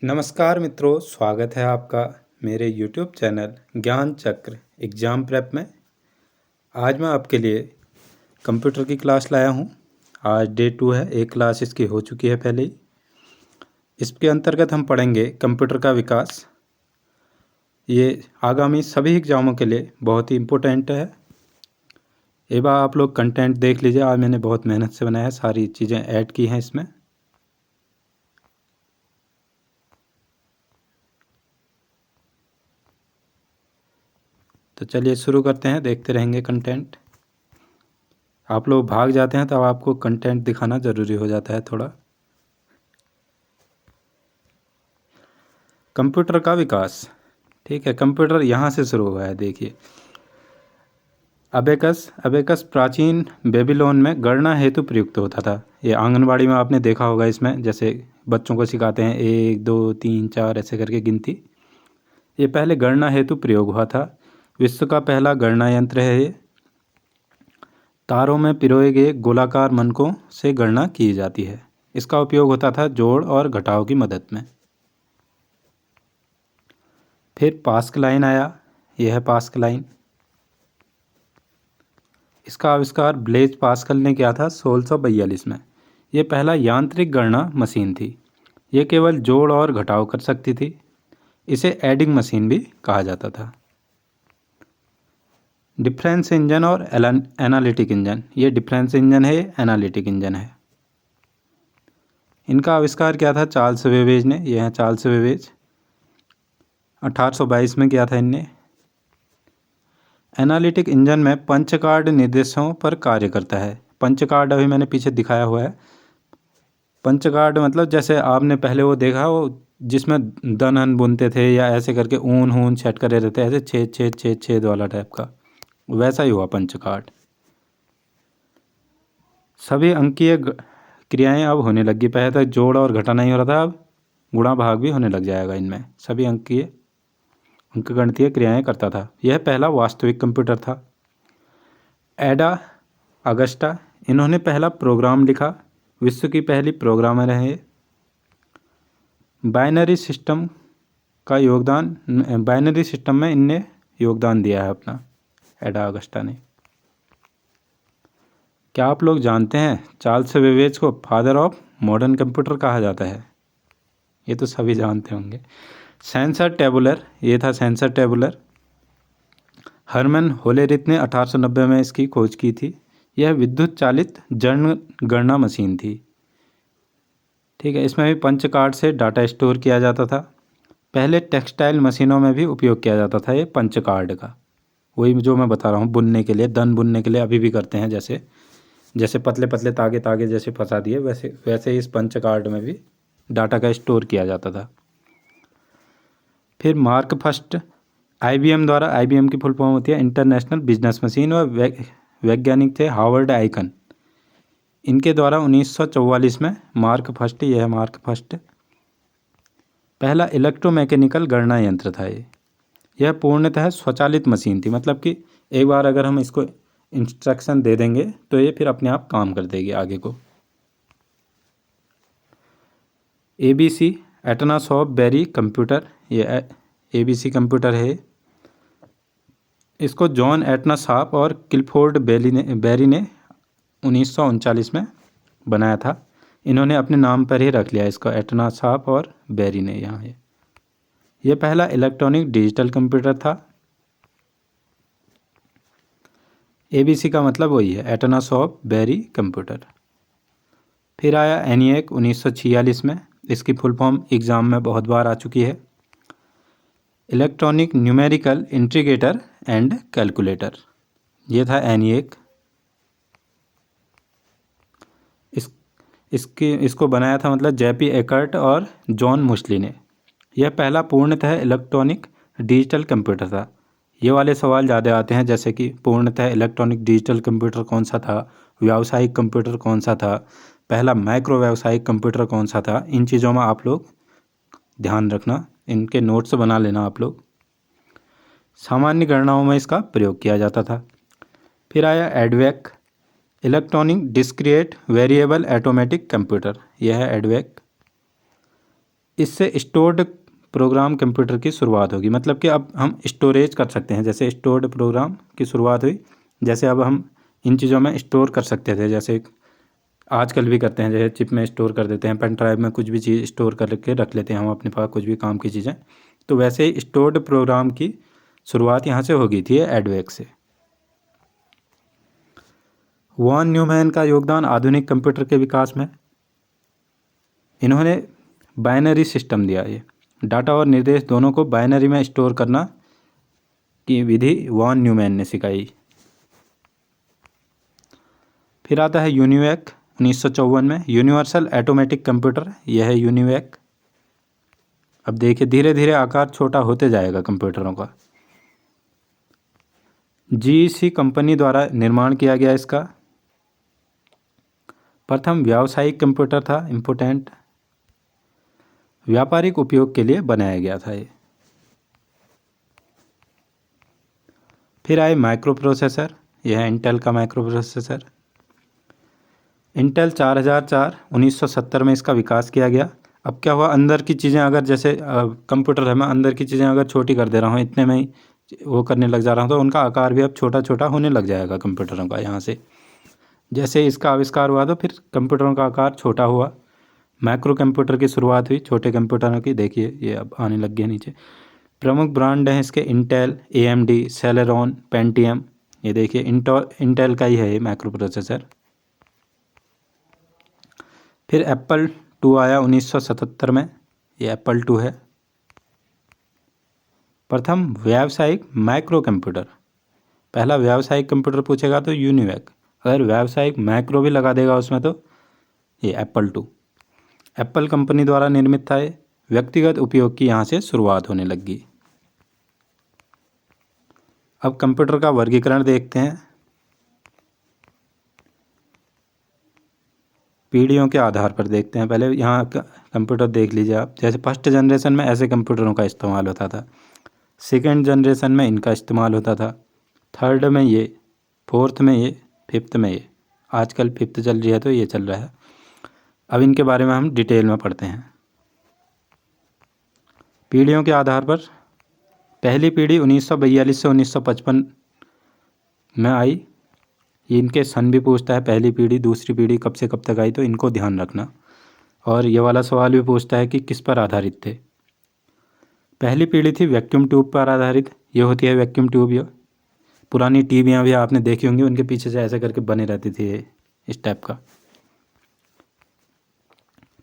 नमस्कार मित्रों, स्वागत है आपका मेरे YouTube चैनल ज्ञान चक्र एग्ज़ाम प्रेप में। आज मैं आपके लिए कंप्यूटर की क्लास लाया हूं। आज डे 2 है, एक क्लास इसकी हो चुकी है पहले ही। इसके अंतर्गत हम पढ़ेंगे कंप्यूटर का विकास। ये आगामी सभी एग्ज़ामों के लिए बहुत ही इम्पोर्टेंट है। एक बार आप लोग कंटेंट देख लीजिए। आज मैंने बहुत मेहनत से बनाया है, सारी चीज़ें ऐड की हैं इसमें। तो चलिए शुरू करते हैं, देखते रहेंगे कंटेंट। आप लोग भाग जाते हैं तब आपको कंटेंट दिखाना ज़रूरी हो जाता है थोड़ा। कंप्यूटर का विकास, ठीक है। कंप्यूटर यहाँ से शुरू हुआ है। देखिए, अबेकस प्राचीन बेबीलोन में गणना हेतु प्रयुक्त होता था। ये आंगनबाड़ी में आपने देखा होगा। इसमें जैसे बच्चों को सिखाते हैं 1 2 3 4 ऐसे करके गिनती। ये पहले गणना हेतु प्रयोग हुआ था। विश्व का पहला गणना यंत्र है ये। तारों में पिरोए गए गोलाकार मनकों से गणना की जाती है। इसका उपयोग होता था जोड़ और घटाव की मदद में। फिर पास्कल लाइन आया। यह है पास्कल लाइन। इसका आविष्कार ब्लेज पास्कल ने किया था 1642 में। यह पहला यांत्रिक गणना मशीन थी। यह केवल जोड़ और घटाव कर सकती थी। इसे एडिंग मशीन भी कहा जाता था। डिफरेंस इंजन और एनालिटिक इंजन, ये डिफरेंस इंजन है, ये एनालिटिक इंजन है। इनका आविष्कार किया था चार्ल्स बेबेज ने। यह है चार्ल्स बेबेज, 1822 में किया था इनने। एनालिटिक इंजन में पंच कार्ड निर्देशों पर कार्य करता है। पंच कार्ड अभी मैंने पीछे दिखाया हुआ है। पंच कार्ड मतलब जैसे आपने पहले वो देखा हो जिसमें दन बुनते थे या ऐसे करके ऊन हून सेट करे रहते, ऐसे छेद छेद छेद छेद वाला टाइप का, वैसा ही हुआ पंच कार्ड। सभी अंकीय क्रियाएं अब होने लगी। पहले तक जोड़ और घटा नहीं हो रहा था, अब गुणा भाग भी होने लग जाएगा इनमें। सभी अंकगणितीय क्रियाएं करता था। यह पहला वास्तविक कंप्यूटर था। एडा अगस्टा, इन्होंने पहला प्रोग्राम लिखा। विश्व की पहली प्रोग्रामर है। बाइनरी सिस्टम में इनने योगदान दिया है अपना, एडा अगस्टा ने। क्या आप लोग जानते हैं चार्ल्स बेबेज को फादर ऑफ मॉडर्न कंप्यूटर कहा जाता है? ये तो सभी जानते होंगे। सेंसर टेबुलर, ये था सेंसर टेबुलर। हरमन होलेरिथ ने 1890 में इसकी खोज की थी। यह विद्युत चालित जनगणना मशीन थी, ठीक है। इसमें भी पंच कार्ड से डाटा स्टोर किया जाता था। पहले टेक्सटाइल मशीनों में भी उपयोग किया जाता था ये पंच कार्ड का। वही जो मैं बता रहा हूँ, बुनने के लिए, दन बुनने के लिए अभी भी करते हैं। जैसे पतले पतले तागे जैसे फंसा दिए, वैसे ही इस पंच कार्ड में भी डाटा का स्टोर किया जाता था। फिर मार्क फर्स्ट IBM द्वारा, IBM की फुल फॉर्म होती है इंटरनेशनल बिजनेस मशीन, और वैज्ञानिक थे हावर्ड आइकन। इनके द्वारा 1944 में मार्क फर्स्ट, यह है मार्क फर्स्ट, पहला इलेक्ट्रोमैकेनिकल गणना यंत्र था ये। यह पूर्णतः स्वचालित मशीन थी, मतलब कि एक बार अगर हम इसको इंस्ट्रक्शन दे देंगे तो ये फिर अपने आप काम कर देगी आगे को। ABC Atanasoff Berry computer, ये ABC कंप्यूटर है। इसको जॉन एटना साप और क्लिफोर्ड बेरी ने 1939 में बनाया था। इन्होंने अपने नाम पर ही रख लिया इसको, एटना साप और बेरी ने। यहाँ ये पहला इलेक्ट्रॉनिक डिजिटल कंप्यूटर था। ABC का मतलब वही है, एटना सॉफ्ट बेरी कंप्यूटर। फिर आया ENIAC 1946 में। इसकी फुल फॉर्म एग्ज़ाम में बहुत बार आ चुकी है, electronic numerical integrator and calculator. ये था ENIAC। इसको बनाया था मतलब JP एकर्ट और जॉन मुस्ली ने। यह पहला पूर्णतः इलेक्ट्रॉनिक डिजिटल कंप्यूटर था। ये वाले सवाल ज़्यादा आते हैं, जैसे कि पूर्णतः इलेक्ट्रॉनिक डिजिटल कंप्यूटर कौन सा था, व्यावसायिक कंप्यूटर कौन सा था, पहला माइक्रो व्यावसायिक कंप्यूटर कौन सा था। इन चीज़ों में आप लोग ध्यान रखना, इनके नोट्स बना लेना आप लोग। सामान्य गणनाओं में इसका प्रयोग किया जाता था। फिर आया EDVAC, electronic discrete variable automatic computer. यह है एडवेक। इससे स्टोर्ड प्रोग्राम कंप्यूटर की शुरुआत होगी। मतलब कि अब हम स्टोरेज कर सकते हैं, जैसे स्टोर्ड प्रोग्राम की शुरुआत हुई, जैसे अब हम इन चीज़ों में स्टोर कर सकते थे, जैसे आजकल भी करते हैं, जैसे चिप में स्टोर कर देते हैं, पेन ड्राइव में कुछ भी चीज़ स्टोर करके रख लेते हैं हम अपने पास, कुछ भी काम की चीज़ें। तो वैसे ही स्टोर्ड प्रोग्राम की शुरुआत यहाँ से हो गई थी, एडवेक से। वॉन न्यूमैन का योगदान आधुनिक कंप्यूटर के विकास में, इन्होंने बाइनरी सिस्टम दिया। ये डाटा और निर्देश दोनों को बाइनरी में स्टोर करना की विधि वॉन न्यूमैन ने सिखाई। फिर आता है यूनिवैक 1954 में, यूनिवर्सल ऑटोमेटिक कंप्यूटर, यह है यूनिवैक। अब देखिए धीरे धीरे आकार छोटा होते जाएगा कंप्यूटरों का। जीईसी कंपनी द्वारा निर्माण किया गया इसका। प्रथम व्यावसायिक कंप्यूटर था, इम्पोर्टेंट, व्यापारिक उपयोग के लिए बनाया गया था ये। फिर आए माइक्रो प्रोसेसर, यह है इंटेल का माइक्रो प्रोसेसर। इंटेल 4004 1970 में इसका विकास किया गया। अब क्या हुआ, अंदर की चीज़ें अगर जैसे कंप्यूटर है, मैं अंदर की चीज़ें अगर छोटी कर दे रहा हूँ, इतने में ही वो करने लग जा रहा हूँ, तो उनका आकार भी अब छोटा छोटा होने लग जाएगा कंप्यूटरों का। यहाँ से जैसे इसका आविष्कार हुआ तो फिर कंप्यूटरों का आकार छोटा हुआ, माइक्रो कंप्यूटर की शुरुआत हुई छोटे कंप्यूटरों की। देखिए ये अब आने लग गए नीचे। प्रमुख ब्रांड हैं इसके इंटेल, AMD, सेलेरॉन, पेंटियम। ये देखिए इंटेल का ही है ये माइक्रो प्रोसेसर। फिर एप्पल 2 आया 1977 में, ये एप्पल 2 है। प्रथम व्यावसायिक माइक्रो कंप्यूटर, पहला व्यावसायिक कंप्यूटर पूछेगा तो यूनिवैक, अगर व्यावसायिक माइक्रो भी लगा देगा उसमें तो ये एप्पल 2। एप्पल कंपनी द्वारा निर्मित था ये, व्यक्तिगत उपयोग की यहाँ से शुरुआत होने लगी। अब कंप्यूटर का वर्गीकरण देखते हैं पीढ़ियों के आधार पर देखते हैं। पहले यहाँ कंप्यूटर देख लीजिए आप, जैसे फर्स्ट जनरेशन में ऐसे कंप्यूटरों का इस्तेमाल होता था, सेकेंड जनरेशन में इनका इस्तेमाल होता था, थर्ड में ये, फोर्थ में ये, फिफ्थ में ये, आजकल फिफ्थ चल रही है तो ये चल रहा है। अब इनके बारे में हम डिटेल में पढ़ते हैं। पीढ़ियों के आधार पर पहली पीढ़ी 1942 से 1955 में आई। ये इनके सन भी पूछता है, पहली पीढ़ी दूसरी पीढ़ी कब से कब तक आई, तो इनको ध्यान रखना। और ये वाला सवाल भी पूछता है कि किस पर आधारित थे। पहली पीढ़ी थी वैक्यूम ट्यूब पर आधारित, ये होती है वैक्यूम ट्यूब। ये पुरानी टीवियाँ भी आपने देखी होंगी, उनके पीछे से ऐसे करके बने रहती थी ये, इस टाइप का।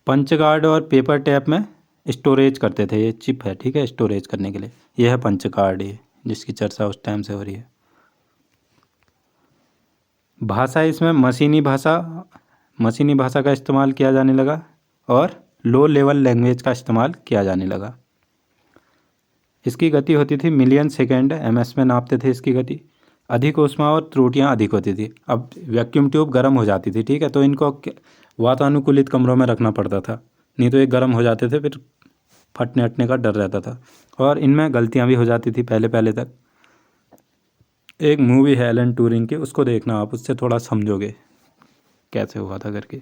पंच कार्ड और पेपर टैप में स्टोरेज करते थे, ये चिप है, ठीक है, स्टोरेज करने के लिए। यह है पंच कार्ड, ये जिसकी चर्चा उस टाइम से हो रही है। भाषा इसमें मशीनी भाषा का इस्तेमाल किया जाने लगा और लो लेवल लैंग्वेज का इस्तेमाल किया जाने लगा। इसकी गति होती थी मिलियन सेकेंड, MS में नापते थे इसकी गति। अधिक ऊष्मा और त्रुटियां अधिक होती थी। अब वैक्यूम ट्यूब गर्म हो जाती थी, ठीक है, तो इनको वातानुकूलित कमरों में रखना पड़ता था, नहीं तो ये गर्म हो जाते थे, फिर फटने अटने का डर रहता था। और इनमें गलतियां भी हो जाती थी पहले तक। एक मूवी है एलन ट्यूरिंग की, उसको देखना आप, उससे थोड़ा समझोगे कैसे हुआ था करके।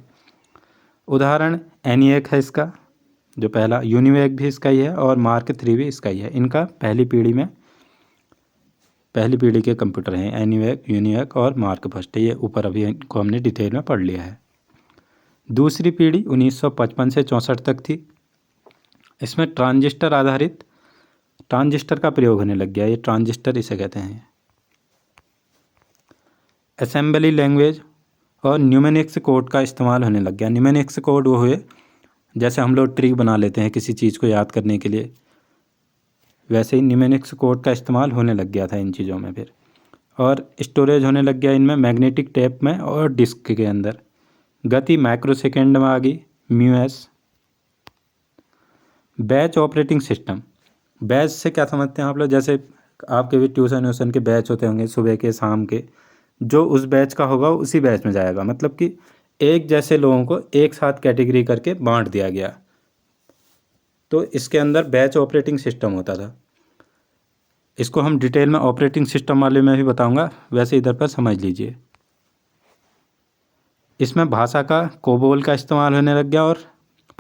उदाहरण ENIAC है इसका, जो पहला, यूनिवैक भी इसका ही है और मार्क 3 भी इसका ही है। इनका पहली पीढ़ी के कंप्यूटर हैं ENIAC, यूनिवैक और मार्क फर्स्ट। ये ऊपर अभी इनको हमने डिटेल में पढ़ लिया है। दूसरी पीढ़ी 1955 से 64 तक थी। इसमें ट्रांजिस्टर का प्रयोग होने लग गया, ये ट्रांजिस्टर इसे कहते हैं। असेंबली लैंग्वेज और न्यूमेरिक्स कोड का इस्तेमाल होने लग गया। न्यूमेरिक्स कोड वो हुए जैसे हम लोग ट्रिक बना लेते हैं किसी चीज़ को याद करने के लिए, वैसे ही न्यूमेरिक्स कोड का इस्तेमाल होने लग गया था इन चीज़ों में फिर। और स्टोरेज होने लग गया इनमें मैग्नेटिक टेप में और डिस्क के अंदर। गति माइक्रो सेकेंड में आ गई, MUS। Batch operating system, batch से क्या समझते हैं आप लोग, जैसे आपके भी ट्यूशन के बैच होते होंगे, सुबह के शाम के, जो उस बैच का होगा उसी बैच में जाएगा। मतलब कि एक जैसे लोगों को एक साथ कैटेगरी करके बांट दिया गया, तो इसके अंदर बैच ऑपरेटिंग सिस्टम होता था। इसको हम डिटेल में ऑपरेटिंग सिस्टम वाले में भी बताऊंगा, वैसे इधर पर समझ लीजिए। इसमें भाषा का कोबोल का इस्तेमाल होने लग गया और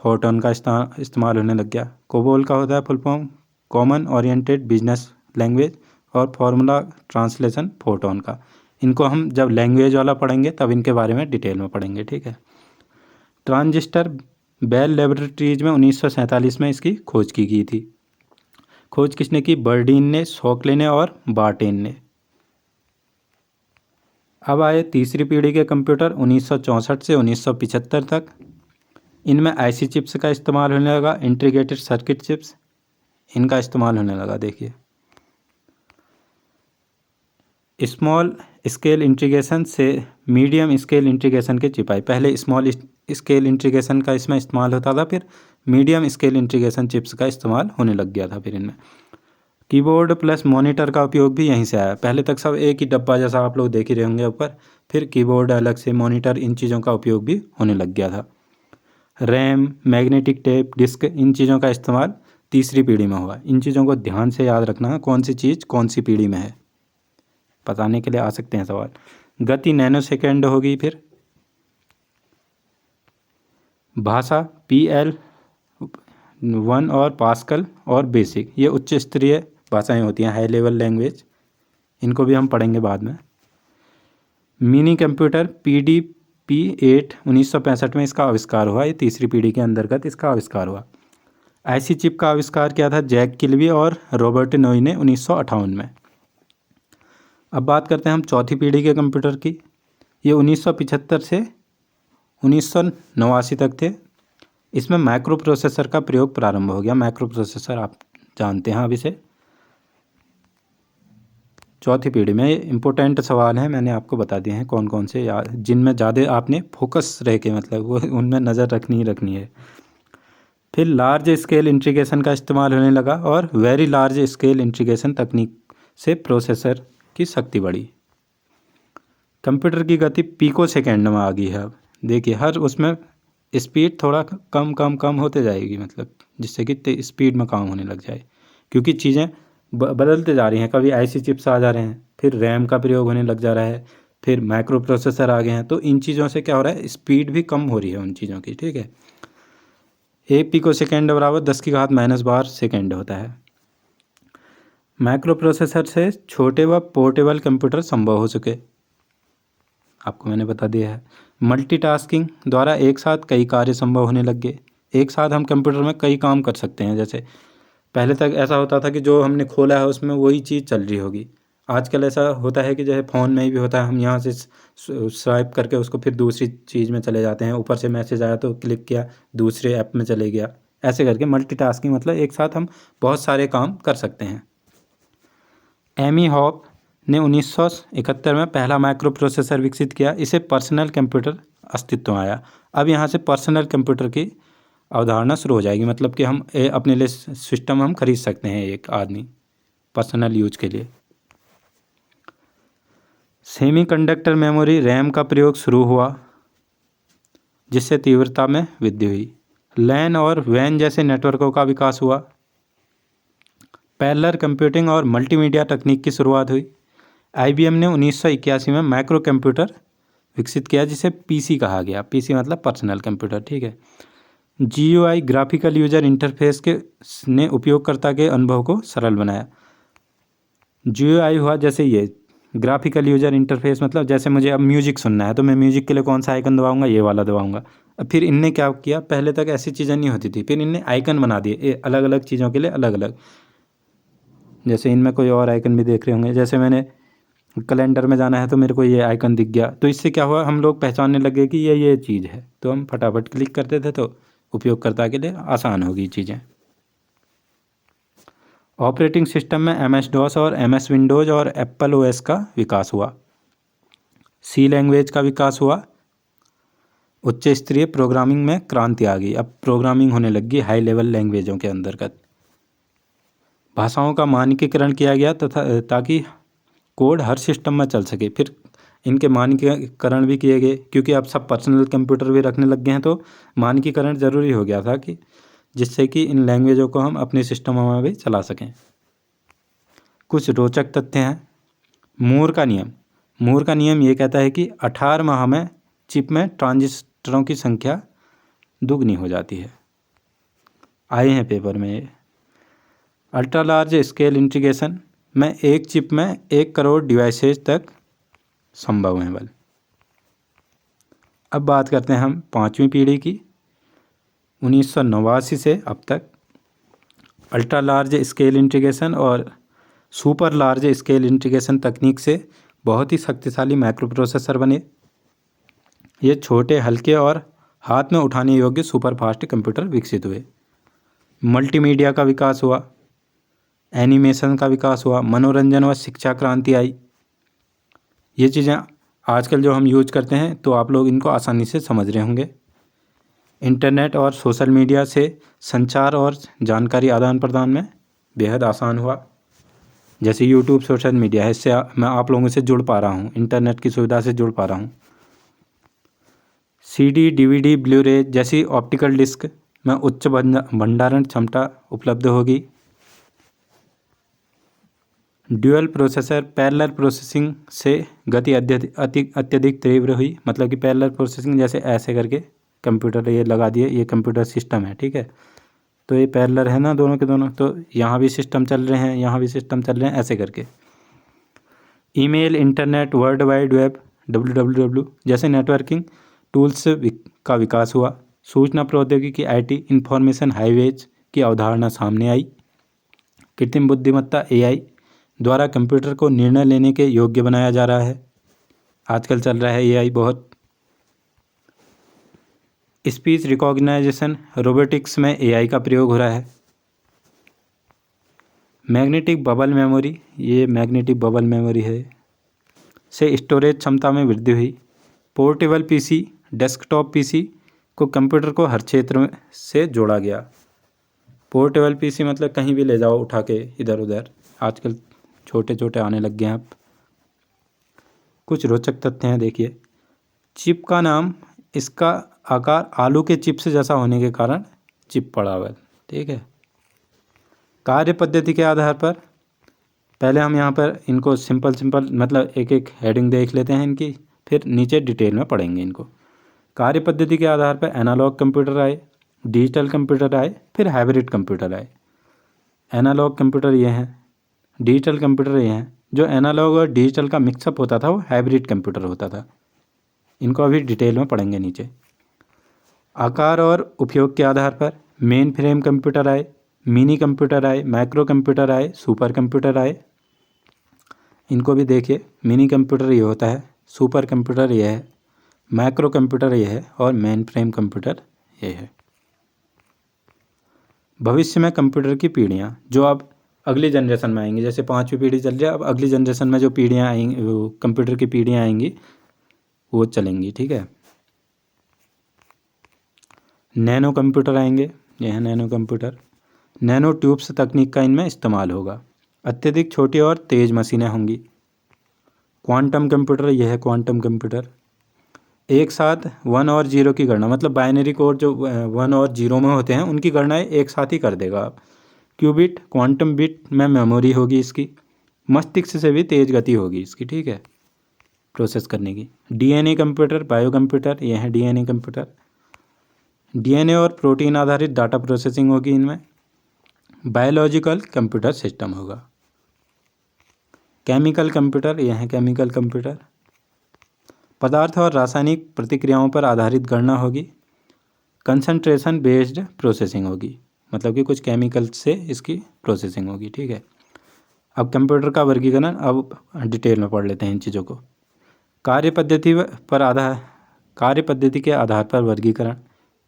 फोटोन का इस्तेमाल होने लग गया। कोबोल का होता है full form common oriented business language, और फॉर्मूला ट्रांसलेशन फोटोन का। इनको हम जब लैंग्वेज वाला पढ़ेंगे तब इनके बारे में डिटेल में पढ़ेंगे, ठीक है। ट्रांजिस्टर बेल लेबोरेटरीज में 1947 में इसकी खोज की गई थी। खोज किसने की? बर्डीन ने, शॉकले ने और बार्टेन ने। अब आए तीसरी पीढ़ी के कंप्यूटर 1964 से 1975 तक। इनमें आईसी चिप्स का इस्तेमाल होने लगा, इंटीग्रेटेड सर्किट चिप्स इनका इस्तेमाल होने लगा। देखिए, स्मॉल स्केल इंटीग्रेशन से मीडियम स्केल इंटीग्रेशन की चिप आई। पहले स्मॉल स्केल इंटीग्रेशन का इसमें इस्तेमाल होता था, फिर मीडियम स्केल इंटीग्रेशन चिप्स का इस्तेमाल होने लग गया था। फिर इनमें कीबोर्ड प्लस मॉनिटर का उपयोग भी यहीं से आया। पहले तक सब एक ही डब्बा जैसा आप लोग देख ही रहे होंगे ऊपर, फिर कीबोर्ड अलग से, मॉनिटर, इन चीज़ों का उपयोग भी होने लग गया था। रैम, मैग्नेटिक टेप, डिस्क, इन चीज़ों का इस्तेमाल तीसरी पीढ़ी में हुआ। इन चीज़ों को ध्यान से याद रखना है, कौन सी चीज़ कौन सी पीढ़ी में है, बताने के लिए आ सकते हैं सवाल। गति नैनो सेकेंड होगी। फिर भाषा PL1 और पास्कल और बेसिक, ये उच्च स्तरीय भाषाएं होती हैं, हाई लेवल लैंग्वेज, इनको भी हम पढ़ेंगे बाद में। मिनी कंप्यूटर PDP-8 1965 में इसका आविष्कार हुआ। ये तीसरी पीढ़ी के अंतर्गत इसका आविष्कार हुआ। आईसी चिप का आविष्कार किया था जैक किल्बी और रॉबर्ट नोई ने 1958 में। अब बात करते हैं हम चौथी पीढ़ी के कंप्यूटर की। ये 1975 से 1989 तक थे। इसमें माइक्रो प्रोसेसर का प्रयोग प्रारंभ हो गया। माइक्रो प्रोसेसर आप जानते हैं अब इसे। चौथी पीढ़ी में इम्पोर्टेंट सवाल हैं, मैंने आपको बता दिए हैं कौन कौन से, या जिनमें ज़्यादा आपने फोकस रह के, मतलब वो उनमें नज़र रखनी ही रखनी है। फिर लार्ज स्केल इंटीग्रेशन का इस्तेमाल होने लगा और वेरी लार्ज स्केल इंटीग्रेशन तकनीक से प्रोसेसर की शक्ति बढ़ी। कंप्यूटर की गति पिको सेकेंड में आ गई है। अब देखिए, हर उसमें स्पीड थोड़ा कम कम कम होते जाएगी, मतलब जिससे कि स्पीड में काम होने लग जाए, क्योंकि चीज़ें बदलते जा रही हैं। कभी आईसी चिप्स आ जा रहे हैं, फिर रैम का प्रयोग होने लग जा रहा है, फिर माइक्रो प्रोसेसर आ गए हैं, तो इन चीज़ों से क्या हो रहा है, स्पीड भी कम हो रही है उन चीज़ों की, ठीक है। 1 पिको सेकेंड बराबर 10⁻12 सेकेंड होता है। माइक्रो प्रोसेसर से छोटे व पोर्टेबल कंप्यूटर संभव हो चुके, आपको मैंने बता दिया है। मल्टीटास्किंग द्वारा एक साथ कई कार्य संभव होने लग गए। एक साथ हम कंप्यूटर में कई काम कर सकते हैं। जैसे पहले तक ऐसा होता था कि जो हमने खोला है उसमें वही चीज़ चल रही होगी। आजकल ऐसा होता है कि जैसे फ़ोन में भी होता है, हम यहाँ से स्वाइप करके उसको फिर दूसरी चीज़ में चले जाते हैं। ऊपर से मैसेज आया तो क्लिक किया, दूसरे ऐप में चले गया। ऐसे करके मल्टीटास्किंग, मतलब एक साथ हम बहुत सारे काम कर सकते हैं। एमी हॉप ने 1971 में पहला माइक्रो प्रोसेसर विकसित किया। इसे पर्सनल कंप्यूटर अस्तित्व में आया। अब यहाँ से पर्सनल कंप्यूटर की अवधारणा शुरू हो जाएगी, मतलब कि हम अपने लिए सिस्टम हम खरीद सकते हैं, एक आदमी पर्सनल यूज के लिए। सेमीकंडक्टर मेमोरी रैम का प्रयोग शुरू हुआ, जिससे तीव्रता में वृद्धि हुई। लैन और वैन जैसे नेटवर्कों का विकास हुआ। पैरेलल कंप्यूटिंग और मल्टीमीडिया तकनीक की शुरुआत हुई। IBM ने 1981 में माइक्रो कंप्यूटर विकसित किया, जिसे PC कहा गया। PC मतलब पर्सनल कंप्यूटर, ठीक है। GUI ग्राफिकल यूजर इंटरफेस ने उपयोगकर्ता के अनुभव को सरल बनाया। GUI हुआ जैसे ये ग्राफिकल यूजर इंटरफेस, मतलब जैसे मुझे अब म्यूजिक सुनना है तो मैं म्यूजिक के लिए कौन सा आइकन दबाऊंगा, ये वाला दबाऊंगा। अब फिर इनने क्या किया, पहले तक ऐसी चीज़ें नहीं होती थी, फिर इनने आइकन बना दिए अलग अलग चीज़ों के लिए अलग अलग। जैसे इनमें कोई और आइकन भी देख रहे होंगे, जैसे मैंने कैलेंडर में जाना है तो मेरे को ये आइकन दिख गया, तो इससे क्या हुआ, हम लोग पहचानने लगे कि ये चीज़ है, तो हम फटाफट क्लिक करते थे, तो उपयोगकर्ता के लिए आसान होगी चीज़ें। ऑपरेटिंग सिस्टम में MS-DOS और MS विंडोज़ और एप्पल OS का विकास हुआ। C लैंग्वेज का विकास हुआ। उच्च स्तरीय प्रोग्रामिंग में क्रांति आ गई। अब प्रोग्रामिंग होने लगी हाई लेवल लैंग्वेजों के अंतर्गत। भाषाओं का मानकीकरण किया गया तथा ताकि कोड हर सिस्टम में चल सके। फिर इनके मानकीकरण भी किए गए, क्योंकि अब सब पर्सनल कंप्यूटर भी रखने लग गए हैं, तो मानकीकरण ज़रूरी हो गया था कि जिससे कि इन लैंग्वेजों को हम अपने सिस्टमों में भी चला सकें। कुछ रोचक तथ्य हैं। मूर का नियम ये कहता है कि 18 माह में चिप में ट्रांजिस्टरों की संख्या दुगनी हो जाती है। आए हैं पेपर में ये। अल्ट्रा लार्ज स्केल इंटीग्रेशन में एक चिप में 1 करोड़ डिवाइसेज तक संभव है बल। अब बात करते हैं हम 5वीं पीढ़ी की। 1989 से अब तक अल्ट्रा लार्ज स्केल इंटीग्रेशन और सुपर लार्ज स्केल इंटीग्रेशन तकनीक से बहुत ही शक्तिशाली माइक्रो प्रोसेसर बने। ये छोटे, हल्के और हाथ में उठाने योग्य सुपर फास्ट कंप्यूटर विकसित हुए। मल्टीमीडिया का विकास हुआ, एनिमेशन का विकास हुआ, मनोरंजन व शिक्षा क्रांति आई। ये चीज़ें आजकल जो हम यूज करते हैं तो आप लोग इनको आसानी से समझ रहे होंगे। इंटरनेट और सोशल मीडिया से संचार और जानकारी आदान प्रदान में बेहद आसान हुआ। जैसे यूट्यूब सोशल मीडिया है, इससे मैं आप लोगों से जुड़ पा रहा हूँ, इंटरनेट की सुविधा से जुड़ पा रहा हूँ। CD, DVD, ब्लू-रे जैसी ऑप्टिकल डिस्क में उच्च भंडारण क्षमता उपलब्ध होगी। ड्यूअल प्रोसेसर पैरेलल प्रोसेसिंग से गति अत्यधिक तीव्र हुई। मतलब कि पैरेलल प्रोसेसिंग जैसे ऐसे करके कंप्यूटर ये लगा दिए, ये कंप्यूटर सिस्टम है, ठीक है। तो ये पैरेलल है ना दोनों के दोनों, तो यहाँ भी सिस्टम चल रहे हैं, यहाँ भी सिस्टम चल रहे हैं, ऐसे करके। Email, internet, world wide web WWW जैसे नेटवर्किंग टूल्स का विकास हुआ। सूचना प्रौद्योगिकी IT, इंफॉर्मेशन हाईवेज की अवधारणा सामने आई। कृत्रिम बुद्धिमत्ता AI द्वारा कंप्यूटर को निर्णय लेने के योग्य बनाया जा रहा है। आजकल चल रहा है AI बहुत। स्पीच रिकॉग्नाइजेशन, रोबोटिक्स में AI का प्रयोग हो रहा है। मैग्नेटिक बबल मेमोरी, ये मैग्नेटिक बबल मेमोरी है, से स्टोरेज क्षमता में वृद्धि हुई। पोर्टेबल PC, डेस्कटॉप PC को कंप्यूटर को हर क्षेत्र से जोड़ा गया। पोर्टेबल PC मतलब कहीं भी ले जाओ उठा के इधर उधर, आजकल छोटे छोटे आने लग गए हैं अब। कुछ रोचक तथ्य हैं, देखिए। चिप का नाम इसका आकार आलू के चिप्स जैसा होने के कारण चिप पड़ा हुआ है, ठीक है। कार्य पद्धति के आधार पर पहले हम यहाँ पर इनको सिंपल मतलब एक एक हेडिंग देख लेते हैं इनकी, फिर नीचे डिटेल में पढ़ेंगे इनको। कार्य पद्धति के आधार पर एनालॉग कंप्यूटर आए, डिजिटल कंप्यूटर आए, फिर हाइब्रिड कंप्यूटर आए। एनालॉग कंप्यूटर ये हैं, डिजिटल कंप्यूटर ये हैं। जो एनालॉग और डिजिटल का मिक्सअप होता था वो हाइब्रिड कंप्यूटर होता था। इनको अभी डिटेल में पढ़ेंगे नीचे। आकार और उपयोग के आधार पर मेन फ्रेम कंप्यूटर आए, मिनी कंप्यूटर आए, माइक्रो कंप्यूटर आए, सुपर कंप्यूटर आए। इनको भी देखिए, मिनी कंप्यूटर ये होता है, सुपर कंप्यूटर ये है, माइक्रो कंप्यूटर ये है और मेन फ्रेम कंप्यूटर ये है। भविष्य में कंप्यूटर की पीढ़ियाँ जो अब अगली जनरेशन में आएंगी, जैसे 5वीं पीढ़ी चल रही है, अब अगली जनरेशन में जो पीढ़ियाँ आएंगी, वो कंप्यूटर की पीढ़ियाँ आएंगी वो चलेंगी, ठीक है। नैनो कंप्यूटर आएंगे, ये है नैनो कंप्यूटर। नैनो ट्यूब्स तकनीक का इनमें इस्तेमाल होगा। अत्यधिक छोटी और तेज़ मशीनें होंगी। क्वांटम कंप्यूटर, यह है क्वांटम कंप्यूटर। एक साथ 1 और 0 की गणना, मतलब बाइनरी कोड जो 1 और 0 में होते हैं उनकी गणनाएं एक साथ ही कर देगा। क्यूबिट, क्वांटम बिट में मेमोरी होगी इसकी। मस्तिष्क से भी तेज़ गति होगी इसकी, ठीक है, प्रोसेस करने की। DNA कंप्यूटर, बायो कंप्यूटर, ये है DNA कंप्यूटर। DNA और प्रोटीन आधारित डाटा प्रोसेसिंग होगी इनमें। बायोलॉजिकल कंप्यूटर सिस्टम होगा। केमिकल कंप्यूटर, यह है केमिकल कंप्यूटर। पदार्थ और रासायनिक प्रतिक्रियाओं पर आधारित गणना होगी। कंसंट्रेशन बेस्ड प्रोसेसिंग होगी, मतलब कि कुछ केमिकल से इसकी प्रोसेसिंग होगी, ठीक है। अब कंप्यूटर का वर्गीकरण अब डिटेल में पढ़ लेते हैं इन चीज़ों को। कार्य पद्धति के आधार पर वर्गीकरण।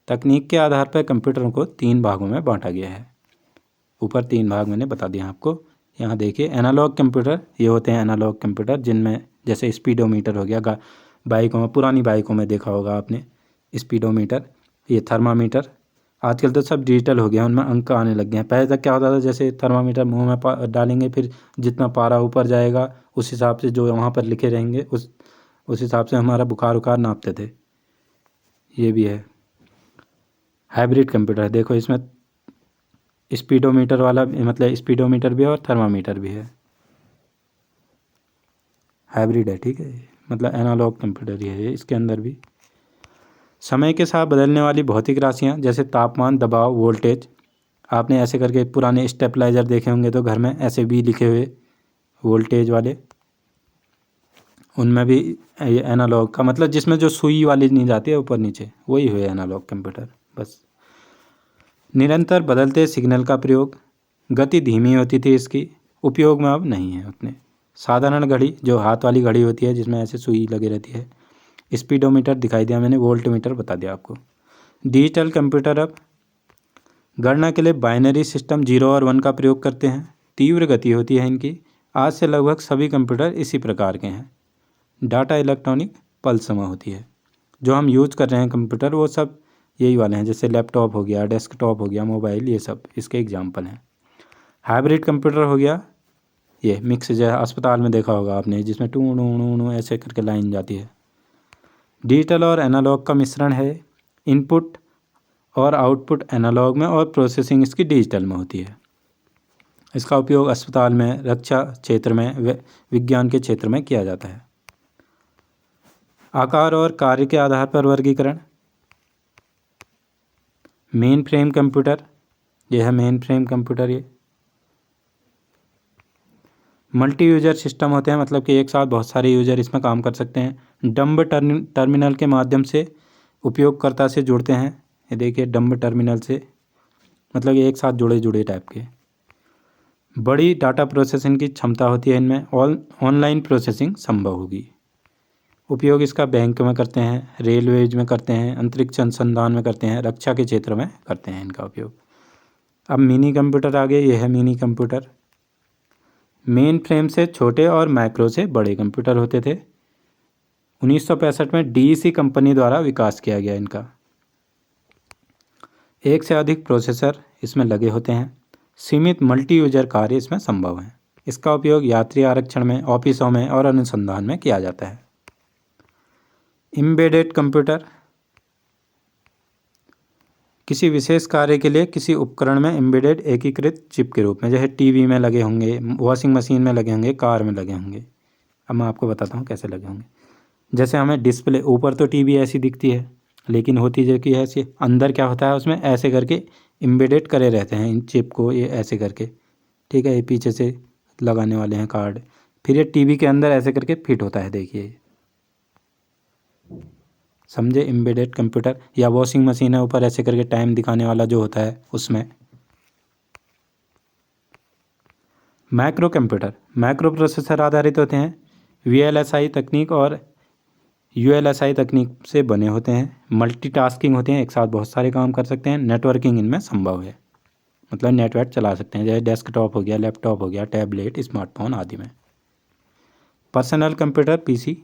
तकनीक के आधार पर कंप्यूटरों को 3 भागों में बांटा गया है। ऊपर 3 भाग मैंने बता दिया आपको। यहाँ देखिए, एनालॉग कंप्यूटर, ये होते हैं एनालॉग कंप्यूटर जिनमें जैसे स्पीडोमीटर हो गया, बाइकों में, पुरानी बाइकों में देखा होगा आपने स्पीडोमीटर। ये थर्मामीटर, आजकल तो सब डिजिटल हो गया, उनमें अंक आने लग गए हैं। पहले तक क्या होता था, जैसे थर्मामीटर मुंह में डालेंगे, फिर जितना पारा ऊपर जाएगा उस हिसाब से जो वहाँ पर लिखे रहेंगे उस हिसाब से हमारा बुखार उखार नापते थे। ये भी है हाइब्रिड कंप्यूटर। देखो इसमें स्पीडोमीटर वाला, मतलब स्पीडोमीटर भी है और थर्मामीटर भी है, हाइब्रिड है, ठीक है। मतलब एनालॉग कंप्यूटर ये है। इसके अंदर भी समय के साथ बदलने वाली भौतिक राशियाँ जैसे तापमान, दबाव, वोल्टेज आपने ऐसे करके पुराने स्टेपलाइजर देखे होंगे तो घर में ऐसे भी लिखे हुए वोल्टेज वाले, उनमें भी एनालॉग का मतलब जिसमें जो सुई वाली नहीं जाती है ऊपर नीचे, वही हुए एनालॉग कंप्यूटर। बस निरंतर बदलते सिग्नल का प्रयोग, गति धीमी होती थी इसकी, उपयोग में अब नहीं है उतने। साधारण घड़ी जो हाथ वाली घड़ी होती है जिसमें ऐसे सुई लगी रहती है, स्पीडोमीटर दिखाई दिया मैंने, वोल्टमीटर बता दिया आपको। डिजिटल कंप्यूटर अब गणना के लिए बाइनरी सिस्टम 0 और 1 का प्रयोग करते हैं। तीव्र गति होती है इनकी। आज से लगभग सभी कंप्यूटर इसी प्रकार के हैं। डाटा इलेक्ट्रॉनिक पल्स समय होती है। जो हम यूज कर रहे हैं कंप्यूटर वो सब यही वाले हैं, जैसे लैपटॉप हो गया, डेस्कटॉप हो गया, मोबाइल, ये सब इसके एग्जाम्पल हैं। हाइब्रिड कंप्यूटर हो गया ये मिक्स, जो अस्पताल में देखा होगा आपने, जिसमें टू णू णू ऐसे करके लाइन जाती है। डिजिटल और एनालॉग का मिश्रण है। इनपुट और आउटपुट एनालॉग में और प्रोसेसिंग इसकी डिजिटल में होती है। इसका उपयोग अस्पताल में, रक्षा क्षेत्र में, विज्ञान के क्षेत्र में किया जाता है। आकार और कार्य के आधार पर वर्गीकरण। मेन फ्रेम कंप्यूटर, यह है मेन फ्रेम कंप्यूटर। ये मल्टी यूजर सिस्टम होते हैं, मतलब कि एक साथ बहुत सारे यूजर इसमें काम कर सकते हैं। डम्ब टर्मिनल के माध्यम से उपयोगकर्ता से जुड़ते हैं। ये देखिए डम्ब टर्मिनल से, मतलब ये एक साथ जुड़े जुड़े टाइप के। बड़ी डाटा प्रोसेसिंग की क्षमता होती है इनमें। ऑनलाइन प्रोसेसिंग संभव होगी। उपयोग इसका बैंक में करते हैं, रेलवेज में करते हैं, अंतरिक्ष अनुसंधान में करते हैं, रक्षा के क्षेत्र में करते हैं इनका उपयोग। अब मिनी कंप्यूटर आ गए। यह है मिनी कंप्यूटर। मेन फ्रेम से छोटे और माइक्रो से बड़े कंप्यूटर होते थे। 1965 में डीईसी कंपनी द्वारा विकास किया गया इनका। एक से अधिक प्रोसेसर इसमें लगे होते हैं। सीमित मल्टी यूजर कार्य इसमें संभव हैं। इसका उपयोग यात्री आरक्षण में, ऑफिसों में और अनुसंधान में किया जाता है। एम्बेडेड कंप्यूटर किसी विशेष कार्य के लिए किसी उपकरण में एम्बेडेड एकीकृत चिप के रूप में, जैसे टीवी में लगे होंगे, वॉशिंग मशीन में लगे होंगे, कार में लगे होंगे। अब मैं आपको बताता हूँ कैसे लगे होंगे। जैसे हमें डिस्प्ले, ऊपर तो टीवी ऐसी दिखती है, लेकिन होती जो कि ऐसी, अंदर क्या होता है उसमें ऐसे करके एम्बेडेड करे रहते हैं इन चिप को, ये ऐसे करके, ठीक है। ये पीछे से लगाने वाले हैं कार्ड, फिर ये टीवी के अंदर ऐसे करके फिट होता है, देखिए, समझे। Embedded computer. या वॉशिंग मशीन है, ऊपर ऐसे करके टाइम दिखाने वाला जो होता है उसमें। माइक्रो कंप्यूटर माइक्रो प्रोसेसर आधारित होते हैं। वीएलएसआई तकनीक और यूएलएसआई तकनीक से बने होते हैं। मल्टीटास्किंग होते हैं, एक साथ बहुत सारे काम कर सकते हैं। नेटवर्किंग इनमें संभव है, मतलब नेटवर्क चला सकते हैं, जैसे डेस्कटॉप हो गया, लैपटॉप हो गया, टैबलेट, स्मार्टफोन आदि में। पर्सनल कंप्यूटर पीसी,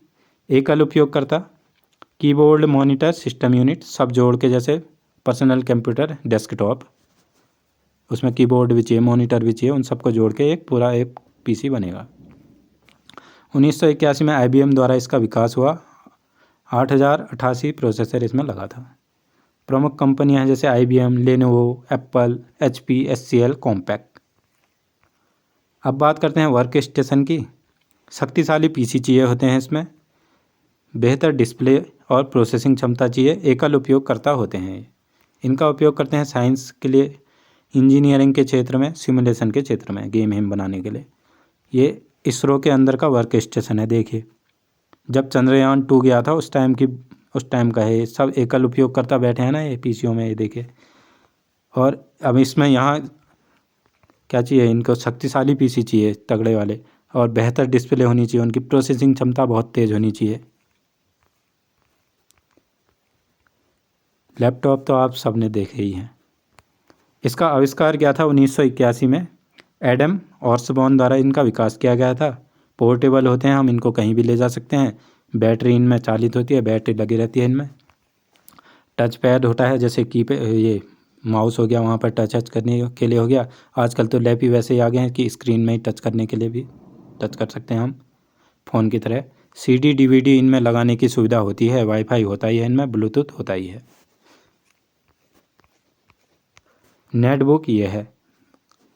एकल उपयोगकर्ता, कीबोर्ड, मॉनिटर, सिस्टम यूनिट सब जोड़ के, जैसे पर्सनल कंप्यूटर, डेस्कटॉप, उसमें कीबोर्ड भी चाहिए, मॉनिटर भी चाहिए, उन सबको जोड़ के एक पूरा एक पीसी बनेगा। 1981 में IBM द्वारा इसका विकास हुआ। 8088 प्रोसेसर इसमें लगा था। प्रमुख कंपनियां हैं जैसे IBM, Lenovo, Apple, HP, SCL, compact. अब बात करते हैं वर्क स्टेशन की। शक्तिशाली पीसी चाहिए होते हैं इसमें। बेहतर डिस्प्ले और प्रोसेसिंग क्षमता चाहिए। एकल उपयोगकर्ता होते हैं। इनका उपयोग करते हैं साइंस के लिए, इंजीनियरिंग के क्षेत्र में, सिमुलेशन के क्षेत्र में, गेम वेम बनाने के लिए। ये इसरो के अंदर का वर्क स्टेशन है। देखिए जब चंद्रयान 2 गया था उस टाइम का है। ये सब एकल उपयोगकर्ता बैठे हैं ना ये पीसीओ में, ये देखिए। और अब इसमें यहाँ क्या चाहिए इनको, शक्तिशाली पीसी चाहिए तगड़े वाले, और बेहतर डिस्प्ले होनी चाहिए, उनकी प्रोसेसिंग क्षमता बहुत तेज़ होनी चाहिए। लैपटॉप तो आप सब ने देखे ही हैं। इसका आविष्कार किया था 1981 में। एडम ऑर्सबॉर्न द्वारा इनका विकास किया गया था। पोर्टेबल होते हैं, हम इनको कहीं भी ले जा सकते हैं। बैटरी इनमें चालित होती है, बैटरी लगी रहती है इनमें। टच पैड होता है, जैसे की पे ये माउस हो गया, वहाँ पर टच करने के लिए हो गया। आजकल तो लैप ही वैसे ही आ गए हैं कि स्क्रीन में ही टच करने के लिए भी टच कर सकते हैं हम, फ़ोन की तरह। CD DVD इनमें लगाने की सुविधा होती है। वाईफाई होता ही है इनमें, ब्लूटूथ होता ही है। नेटबुक ये है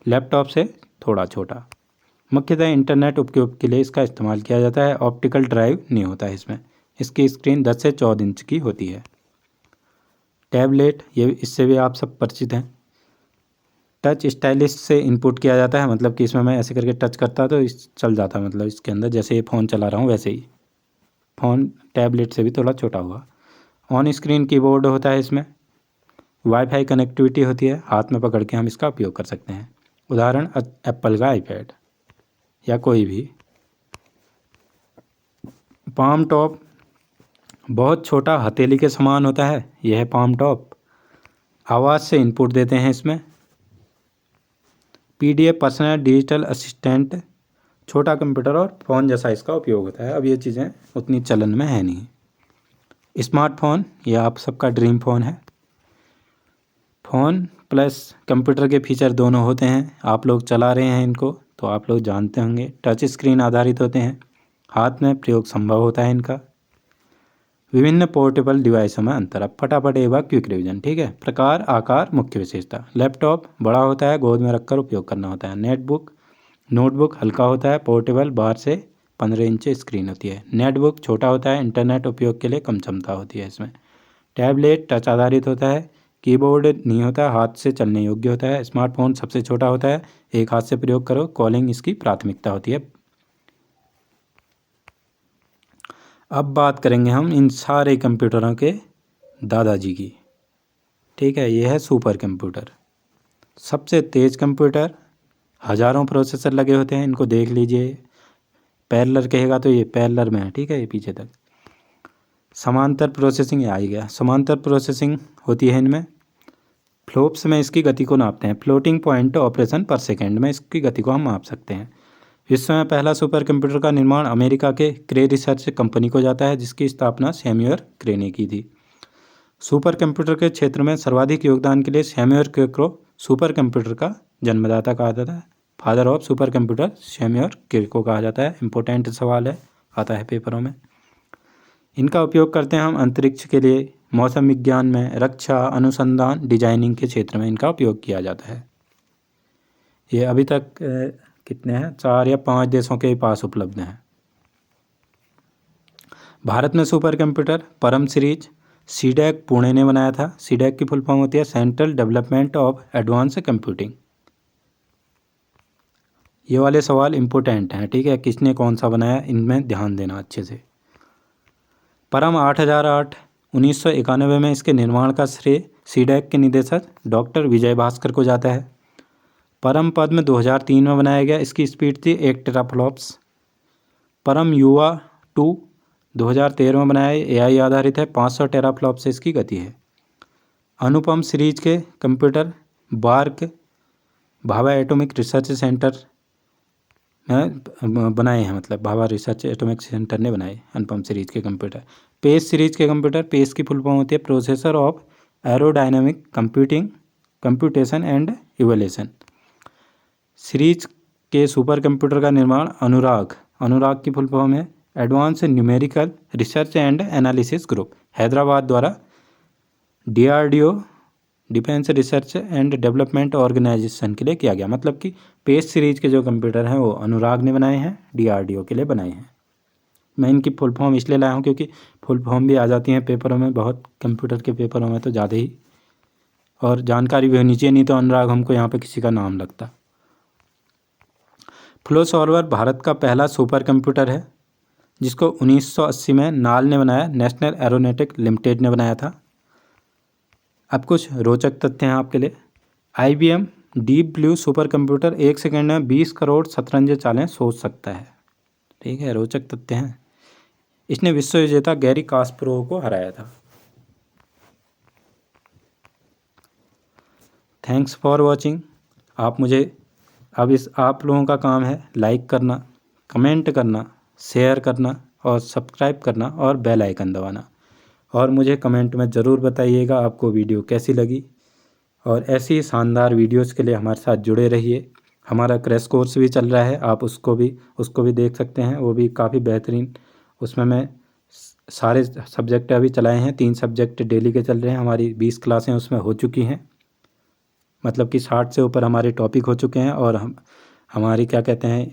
लैपटॉप से थोड़ा छोटा। मुख्यतः इंटरनेट उपयोग के लिए इसका इस्तेमाल किया जाता है। ऑप्टिकल ड्राइव नहीं होता है इसमें। इसकी स्क्रीन 10 से 14 इंच की होती है। टैबलेट, ये इससे भी आप सब परिचित हैं। टच स्टाइलिश से इनपुट किया जाता है, मतलब कि इसमें मैं ऐसे करके टच करता तो इस चल जाता, मतलब इसके अंदर जैसे ये फ़ोन चला रहा हूँ वैसे ही। फ़ोन टैबलेट से भी थोड़ा छोटा होगा। ऑन स्क्रीन कीबोर्ड होता है इसमें। वाईफाई कनेक्टिविटी होती है, हाथ में पकड़ के हम इसका उपयोग कर सकते हैं। उदाहरण एप्पल का आईपैड या कोई भी। पाम टॉप बहुत छोटा हथेली के समान होता है, यह है पाम टॉप। आवाज़ से इनपुट देते हैं इसमें। पीडीएफ पर्सनल डिजिटल असिस्टेंट, छोटा कंप्यूटर और फ़ोन जैसा इसका उपयोग होता है। अब ये चीज़ें उतनी चलन में है नहीं। स्मार्टफोन, ये आप सबका ड्रीम फ़ोन है। फ़ोन प्लस कंप्यूटर के फीचर दोनों होते हैं। आप लोग चला रहे हैं इनको तो आप लोग जानते होंगे। टच स्क्रीन आधारित होते हैं, हाथ में प्रयोग संभव होता है इनका। विभिन्न पोर्टेबल डिवाइसों में अंतर। अब फटाफट एक बार क्विक रिवीजन, ठीक है। प्रकार, आकार, मुख्य विशेषता। लैपटॉप बड़ा होता है, गोद में रखकर उपयोग करना होता है। नोटबुक हल्का होता है, पोर्टेबल, 12 से 15 इंच स्क्रीन होती है। नेटबुक छोटा होता है, इंटरनेट उपयोग के लिए कम क्षमता होती है इसमें। टैबलेट टच आधारित होता है, कीबोर्ड नहीं होता, हाथ से चलने योग्य होता है। स्मार्टफोन सबसे छोटा होता है, एक हाथ से प्रयोग करो, कॉलिंग इसकी प्राथमिकता होती है। अब बात करेंगे हम इन सारे कंप्यूटरों के दादाजी की, ठीक है। ये है सुपर कंप्यूटर, सबसे तेज़ कंप्यूटर। हज़ारों प्रोसेसर लगे होते हैं, इनको देख लीजिए। पैरेलल कहेगा तो ये पैरेलल में है, ठीक है, ये पीछे तक। समांतर प्रोसेसिंग, ये आ ही गया। समांतर प्रोसेसिंग होती है इनमें। फ्लोप्स में इसकी गति को नापते हैं। फ्लोटिंग पॉइंट ऑपरेशन पर सेकेंड में इसकी गति को हम माप सकते हैं। विश्व में पहला सुपर कंप्यूटर का निर्माण अमेरिका के क्रे रिसर्च कंपनी को जाता है, जिसकी स्थापना सैमुअल क्रे ने की थी। सुपर कंप्यूटर के क्षेत्र में सर्वाधिक योगदान के लिए सैमुअल क्रे को सुपर कंप्यूटर का जन्मदाता कहा जाता है। Father of supercomputer Samuel Cray को कहा जाता है। इम्पोर्टेंट सवाल है, आता है पेपरों में। इनका उपयोग करते हैं हम अंतरिक्ष के लिए, मौसम विज्ञान में, रक्षा, अनुसंधान, डिजाइनिंग के क्षेत्र में इनका उपयोग किया जाता है। ये अभी तक कितने हैं, 4 या 5 देशों के पास उपलब्ध हैं। भारत में सुपर कंप्यूटर परम सीरीज सीडैक पुणे ने बनाया था। सीडैक की फुल फॉर्म होती है central development of advance computing. ये वाले सवाल इम्पोर्टेंट हैं, ठीक है। किसने कौन सा बनाया, इनमें ध्यान देना अच्छे से। परम 8008 1991 में इसके निर्माण का श्रेय सीडैक के निदेशक डॉक्टर विजय भास्कर को जाता है। परम पद्म 2003 में बनाया गया, इसकी स्पीड थी 1 टेराफ्लॉप्स। परम युवा 2 2013 में बनाया, एआई आधारित है, 500 टेराफ्लॉप से इसकी गति है। अनुपम सीरीज के computer BARC Bhabha atomic research centre में बनाए हैं, मतलब भाभा रिसर्च एटॉमिक सेंटर ने बनाए अनुपम सीरीज के कंप्यूटर। पेस सीरीज के कंप्यूटर, पेस की फुल फॉर्म होती है processor of aerodynamic computation and evolution. Series के सुपर कंप्यूटर का निर्माण अनुराग की फुल फॉर्म है advance numerical research and analysis group, Hyderabad द्वारा DRDO defence research and development organisation के लिए किया गया। मतलब कि पेस सीरीज के जो कंप्यूटर हैं वो अनुराग ने बनाए हैं, डीआरडीओ के लिए बनाए हैं। मैं इनकी फुल फॉर्म इसलिए लाया हूँ क्योंकि फुल फॉर्म भी आ जाती हैं पेपरों में, बहुत कंप्यूटर के पेपरों में तो ज़्यादा ही, और जानकारी भी होनी चाहिए, नहीं तो अनुराग हमको यहाँ पे किसी का नाम लगता। फ्लो सॉल्वर भारत का पहला सुपर कंप्यूटर है, जिसको 1980 में नाल ने बनाया, नेशनल एरोनॉटिक लिमिटेड ने बनाया था। अब कुछ रोचक तथ्य हैं आपके लिए। IBM deep blue super computer 1 second में 20 करोड़ शतरंज चालें सोच सकता है, ठीक है, रोचक तथ्य हैं। इसने विश्व विजेता गैरी कास्परोव को हराया था। Thanks for watching. आप लोगों का काम है लाइक करना, कमेंट करना, शेयर करना और सब्सक्राइब करना और बेल आइकन दबाना। और मुझे कमेंट में ज़रूर बताइएगा आपको वीडियो कैसी लगी, और ऐसी शानदार वीडियोस के लिए हमारे साथ जुड़े रहिए। हमारा क्रैश कोर्स भी चल रहा है, आप उसको भी देख सकते हैं, वो भी काफ़ी बेहतरीन। उसमें मैं सारे सब्जेक्ट अभी चलाए हैं, 3 सब्जेक्ट डेली के चल रहे हैं। हमारी 20 क्लासें उसमें हो चुकी हैं, मतलब कि 60 से ऊपर हमारे टॉपिक हो चुके हैं। और हमारी क्या कहते हैं,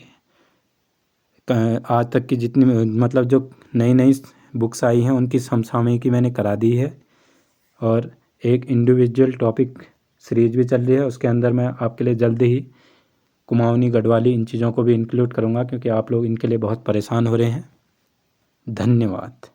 आज तक की जितनी मतलब जो नई बुक्स आई हैं उनकी समसामयिकी मैंने करा दी है, और एक इंडिविजुअल टॉपिक सीरीज भी चल रही है, उसके अंदर मैं आपके लिए जल्दी ही कुमाऊनी, गढ़वाली इन चीज़ों को भी इंक्लूड करूँगा, क्योंकि आप लोग इनके लिए बहुत परेशान हो रहे हैं। धन्यवाद।